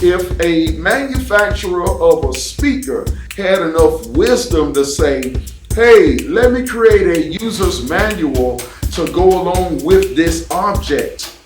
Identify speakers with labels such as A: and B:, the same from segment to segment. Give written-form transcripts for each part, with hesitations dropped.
A: If a manufacturer of a speaker had enough wisdom to say, hey, let me create a user's manual to go along with this object,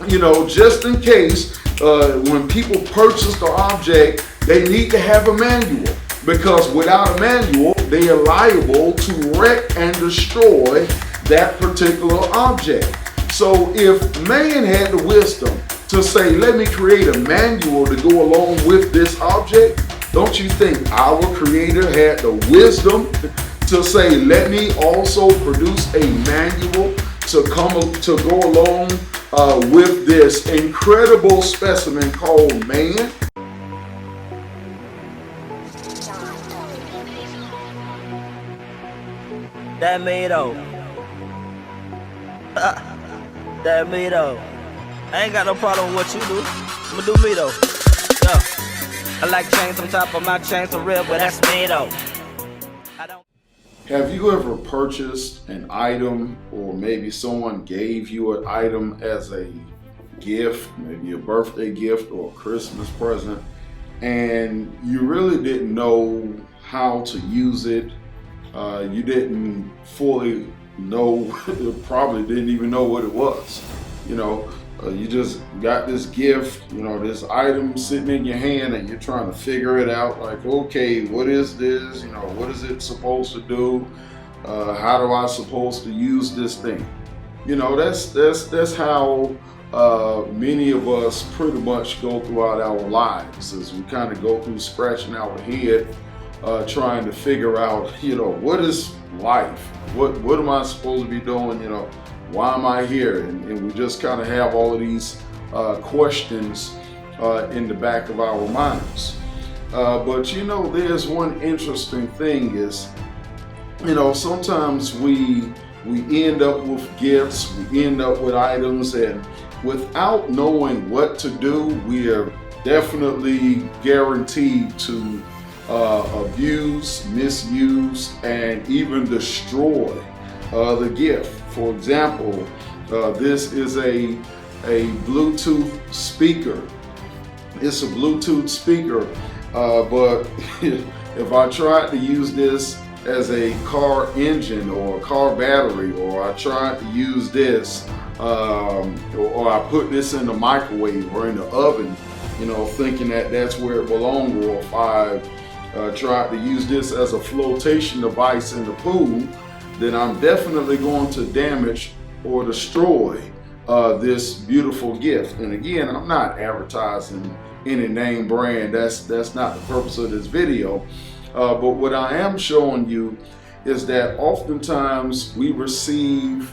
A: just in case when people purchase the object, they need to have a manual, because without a manual, they are liable to wreck and destroy that particular object. So if man had the wisdom to say, let me create a manual to go along with this object, don't you think our creator had the wisdom to say, let me also produce a manual to go along with this incredible specimen called man?
B: That me though. That me though. I ain't got no problem with what you do. I'ma do me though. Yeah. I like chains on top of my chains are real, but that's me though.
A: Have you ever purchased an item, or maybe someone gave you an item as a gift, maybe a birthday gift or a Christmas present, and you really didn't know how to use it? You didn't fully know, probably didn't even know what it was. You just got this gift, this item sitting in your hand, and you're trying to figure it out. Like, okay, what is this? What is it supposed to do? How do I supposed to use this thing? That's how many of us pretty much go throughout our lives, as we kind of go through scratching our head, trying to figure out, what is life? What am I supposed to be doing? Why am I here? And we just kind of have all of these questions in the back of our minds. But there's one interesting thing is, sometimes we end up with gifts, we end up with items, and without knowing what to do, we are definitely guaranteed to abuse, misuse, and even destroy the gift. For example, this is a Bluetooth speaker. It's a Bluetooth speaker, but if I tried to use this as a car engine or a car battery, or I tried to use this, or I put this in the microwave or in the oven, thinking that that's where it belonged, or if I tried to use this as a flotation device in the pool, then I'm definitely going to damage or destroy this beautiful gift. And again, I'm not advertising any name brand. That's not the purpose of this video. But what I am showing you is that oftentimes we receive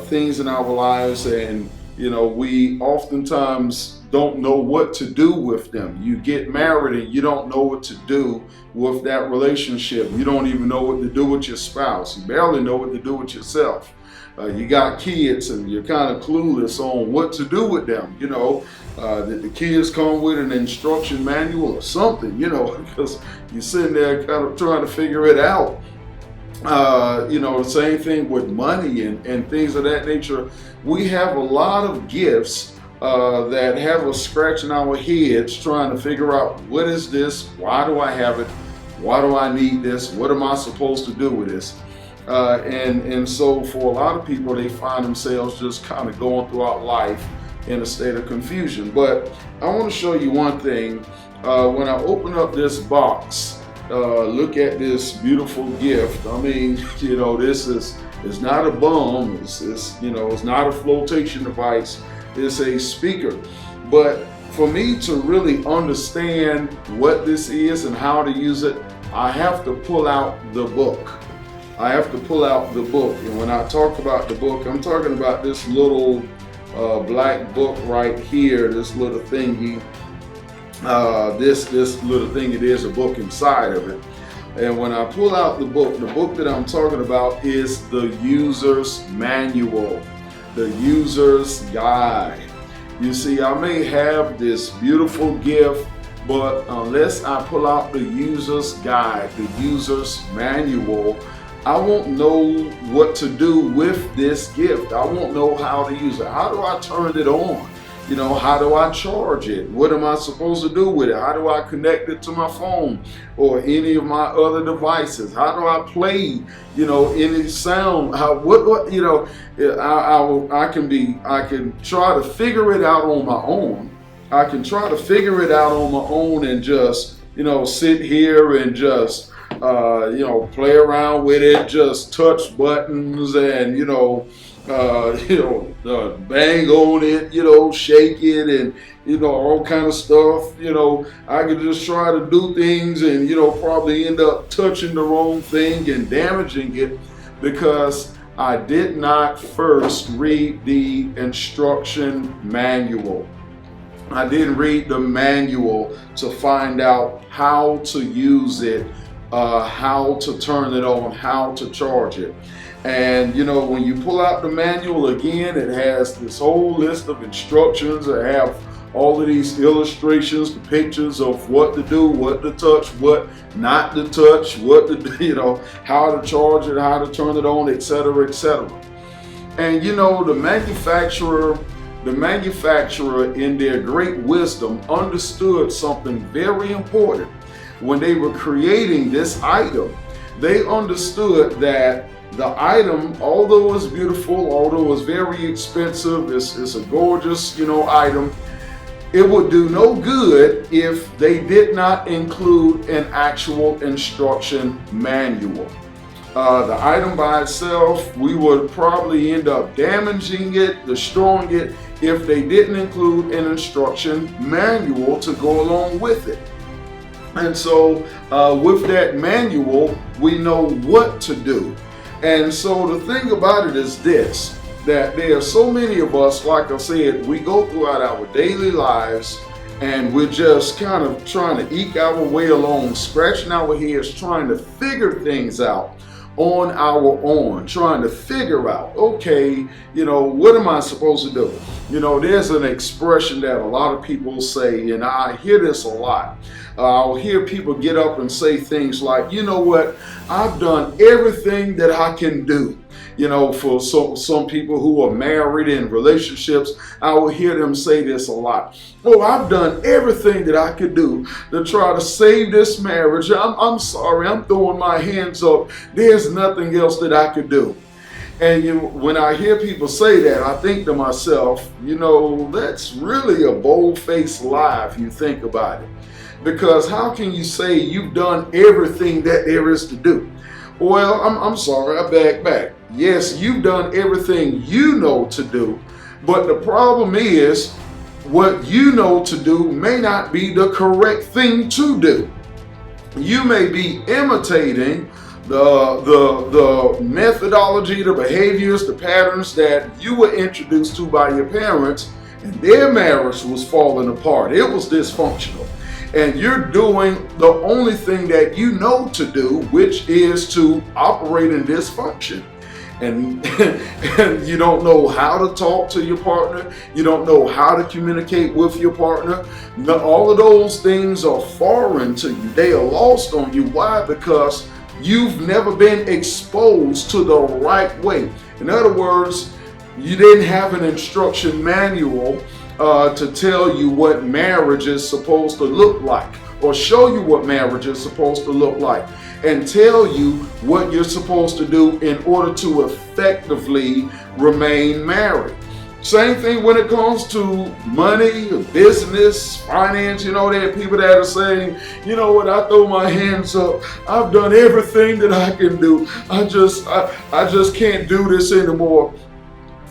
A: things in our lives, and we oftentimes don't know what to do with them. You get married and you don't know what to do with that relationship. You don't even know what to do with your spouse. You barely know what to do with yourself. You got kids and you're kind of clueless on what to do with them. That the kids come with an instruction manual or something, because you're sitting there kind of trying to figure it out. The same thing with money and things of that nature. We have a lot of gifts that have us scratching our heads trying to figure out, what is this? Why do I have it? Why do I need this? What am I supposed to do with this? And so for a lot of people, they find themselves just kind of going throughout life in a state of confusion. But I want to show you one thing. When I open up this box, look at this beautiful gift. I mean, this is not a bum. It's not a flotation device. It's a speaker. But for me to really understand what this is and how to use it, I have to pull out the book. And when I talk about the book, I'm talking about this little black book right here, this little thingy. This little thing, it is a book inside of it. And when I pull out the book that I'm talking about is the user's manual, the user's guide. You see, I may have this beautiful gift, but unless I pull out the user's guide, the user's manual, I won't know what to do with this gift. I won't know how to use it. How do I turn it on? How do I charge it? What am I supposed to do with it? How do I connect it to my phone or any of my other devices? How do I play, any sound? I can try to figure it out on my own. And just, sit here and just, play around with it, just touch buttons and, bang on it, shake it and, all kind of stuff. I could just try to do things and, probably end up touching the wrong thing and damaging it because I did not first read the instruction manual. I didn't read the manual to find out how to use it, how to turn it on, how to charge it. And when you pull out the manual again, it has this whole list of instructions that have all of these illustrations, the pictures of what to do, what to touch, what not to touch, what to how to charge it, how to turn it on, etc., etc. And the manufacturer in their great wisdom understood something very important when they were creating this item. They understood that the item, although it's beautiful, although it's very expensive, it's a gorgeous, item, it would do no good if they did not include an actual instruction manual. The item by itself, we would probably end up damaging it, destroying it, if they didn't include an instruction manual to go along with it. And so with that manual, we know what to do. And so the thing about it is this, that there are so many of us, like I said, we go throughout our daily lives and we're just kind of trying to eke our way along, scratching our heads, trying to figure things out on our own, trying to figure out, okay, what am I supposed to do? There's an expression that a lot of people say, and I hear this a lot. I'll hear people get up and say things like, what, I've done everything that I can do. For some people who are married in relationships, I will hear them say this a lot. Oh, I've done everything that I could do to try to save this marriage. I'm sorry, I'm throwing my hands up. There's nothing else that I could do. And when I hear people say that, I think to myself, that's really a bold-faced lie if you think about it. Because how can you say you've done everything that there is to do? Well, I'm sorry, I back. Yes, you've done everything you know to do, but the problem is what you know to do may not be the correct thing to do. You may be imitating the methodology, the behaviors, the patterns that you were introduced to by your parents, and their marriage was falling apart. It was dysfunctional. And you're doing the only thing that you know to do, which is to operate in dysfunction. And you don't know how to talk to your partner. You don't know how to communicate with your partner. All of those things are foreign to you. They are lost on you. Why? Because You've never been exposed to the right way. In other words, you didn't have an instruction manual to tell you what marriage is supposed to look like, or show you what marriage is supposed to look like, and tell you what you're supposed to do in order to effectively remain married. Same thing when it comes to money, business, finance. There are people that are saying, you know what, I throw my hands up. I've done everything that I can do. I just can't do this anymore.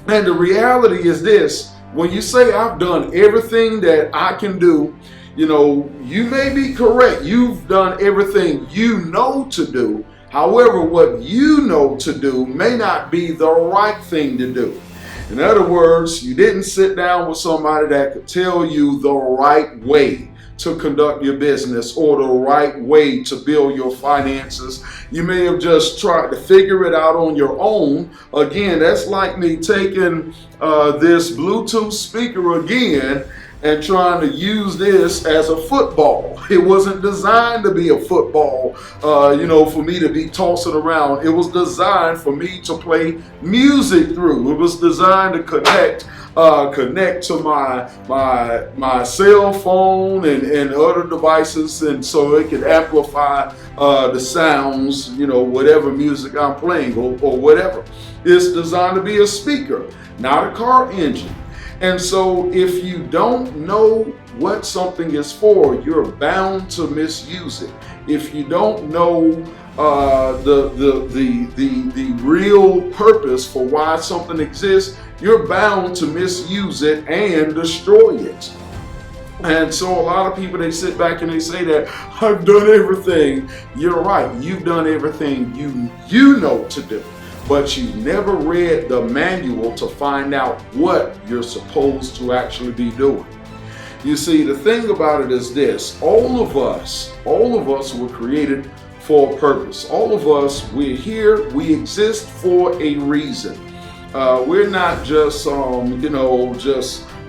A: And the reality is this: when you say I've done everything that I can do, you may be correct. You've done everything you know to do. However, what you know to do may not be the right thing to do. In other words, you didn't sit down with somebody that could tell you the right way to conduct your business or the right way to build your finances. You may have just tried to figure it out on your own. Again, that's like me taking this Bluetooth speaker again and trying to use this as a football. It wasn't designed to be a football, for me to be tossing around. It was designed for me to play music through. It was designed to connect to my cell phone and other devices, and so it could amplify the sounds, whatever music I'm playing or whatever. It's designed to be a speaker, not a car engine. And so if you don't know what something is for, you're bound to misuse it. If you don't know the real purpose for why something exists, you're bound to misuse it and destroy it. And so a lot of people, they sit back and they say that I've done everything. You're right. You've done everything you know to do. But you never read the manual to find out what you're supposed to actually be doing. You see, the thing about it is this: all of us were created for a purpose. All of us, we're here, we exist for a reason. We're not just,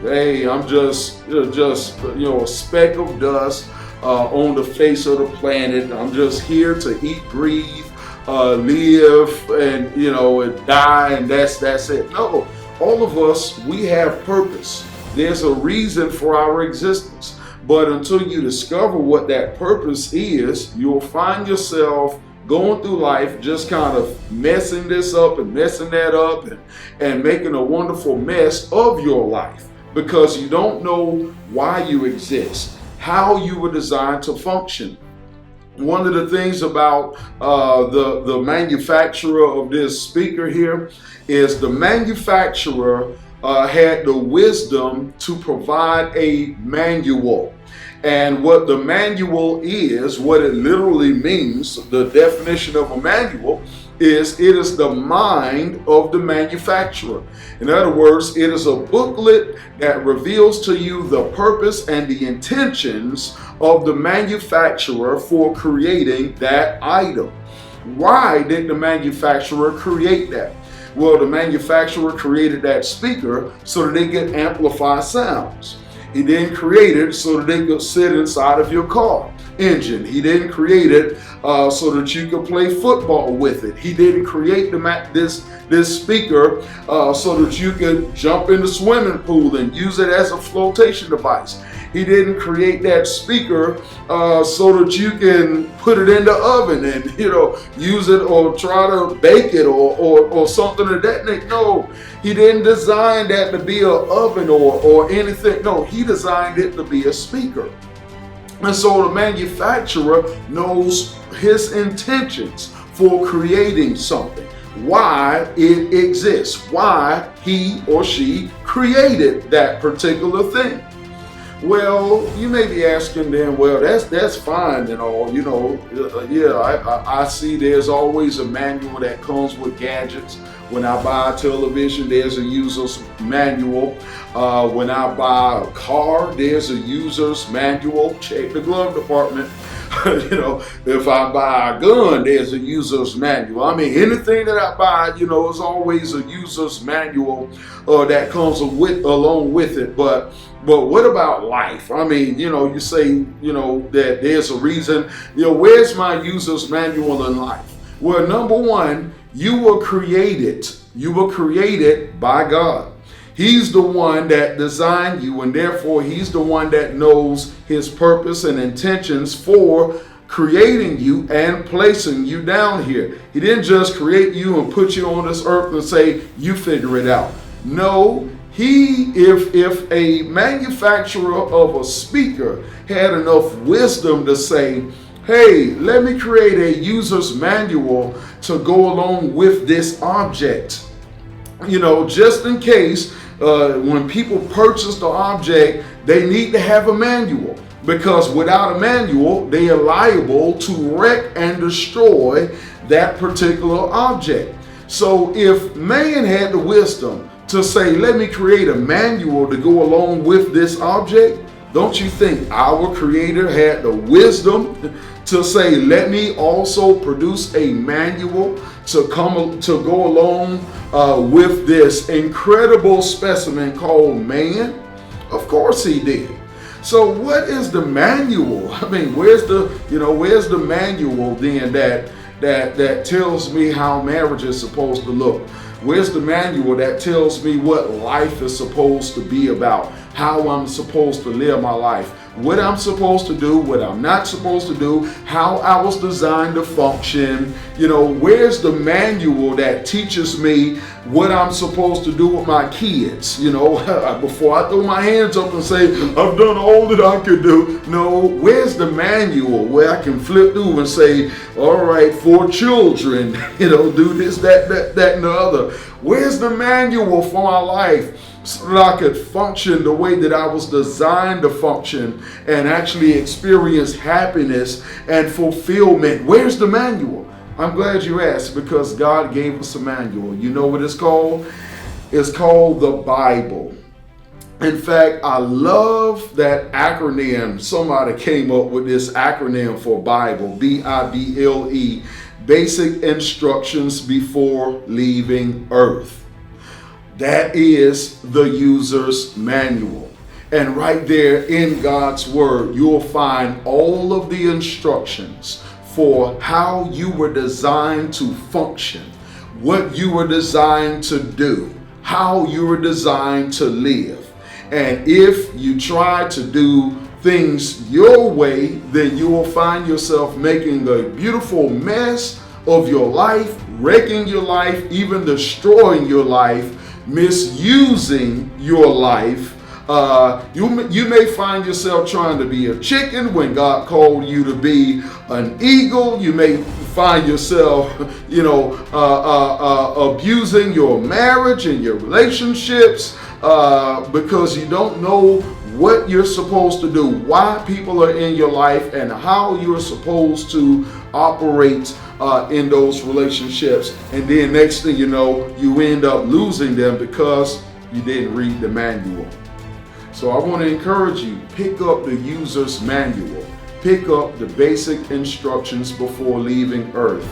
A: hey, I'm just a speck of dust on the face of the planet. I'm just here to eat, breathe, live, and and die, and that's it. No, all of us, we have purpose. There's a reason for our existence. But until you discover what that purpose is, you'll find yourself going through life just kind of messing this up and messing that up and making a wonderful mess of your life, because you don't know why you exist, how you were designed to function. One of the things about the manufacturer of this speaker here is the manufacturer had the wisdom to provide a manual. And what the manual is, what it literally means, the definition of a manual is it is the mind of the manufacturer. In other words, it is a booklet that reveals to you the purpose and the intentions of the manufacturer for creating that item. Why did the manufacturer create that? Well, the manufacturer created that speaker so that they could amplify sounds. He didn't create it so that they could sit inside of your car engine. He didn't create it so that you could play football with it. He didn't create this speaker so that you could jump in the swimming pool and use it as a flotation device. He didn't create that speaker so that you can put it in the oven and use it or try to bake it or something of that nature. No, he didn't design that to be an oven or anything. No, he designed it to be a speaker. And so the manufacturer knows his intentions for creating something, why it exists, why he or she created that particular thing. Well, you may be asking then, well, that's fine and all, I see there's always a manual that comes with gadgets. When I buy a television, there's a user's manual. When I buy a car, there's a user's manual. Check the glove department. If I buy a gun, there's a user's manual. I mean, anything that I buy, is always a user's manual that comes along with it. But what about life? I mean, you say, that there's a reason. Where's my user's manual in life? Well, number one, you were created. You were created by God. He's the one that designed you, and therefore he's the one that knows his purpose and intentions for creating you and placing you down here. He didn't just create you and put you on this earth and say, you figure it out. No, if a manufacturer of a speaker had enough wisdom to say, hey, let me create a user's manual to go along with this object, just in case when people purchase the object, they need to have a manual, because without a manual, they are liable to wreck and destroy that particular object. So if man had the wisdom to say, let me create a manual to go along with this object, don't you think our Creator had the wisdom to say, let me also produce a manual to go along with this incredible specimen called man? Of course he did. So what is the manual? I mean, where's the manual then that tells me how marriage is supposed to look? Where's the manual that tells me what life is supposed to be about? How I'm supposed to live my life? What I'm supposed to do, what I'm not supposed to do, how I was designed to function. Where's the manual that teaches me what I'm supposed to do with my kids? Before I throw my hands up and say, I've done all that I could do. No, where's the manual where I can flip through and say, all right, for children, do this, that, and the other. Where's the manual for my life? So that I could function the way that I was designed to function and actually experience happiness and fulfillment. Where's the manual? I'm glad you asked, because God gave us a manual. You know what it's called? It's called the Bible. In fact, I love that acronym. Somebody came up with this acronym for Bible, BIBLE, Basic Instructions Before Leaving Earth. That is the user's manual. And right there in God's word, you'll find all of the instructions for how you were designed to function, what you were designed to do, how you were designed to live. And if you try to do things your way, then you will find yourself making a beautiful mess of your life, wrecking your life, even destroying your life, misusing your life. You may find yourself trying to be a chicken when God called you to be an eagle. You may find yourself, abusing your marriage and your relationships because you don't know what you're supposed to do, why people are in your life, and how you're supposed to operate in those relationships. And then next thing you know, you end up losing them because you didn't read the manual. So I want to encourage you, pick up the user's manual, pick up the basic instructions before leaving Earth,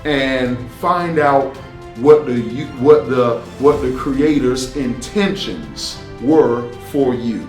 A: and find out what the Creator's intentions were for you.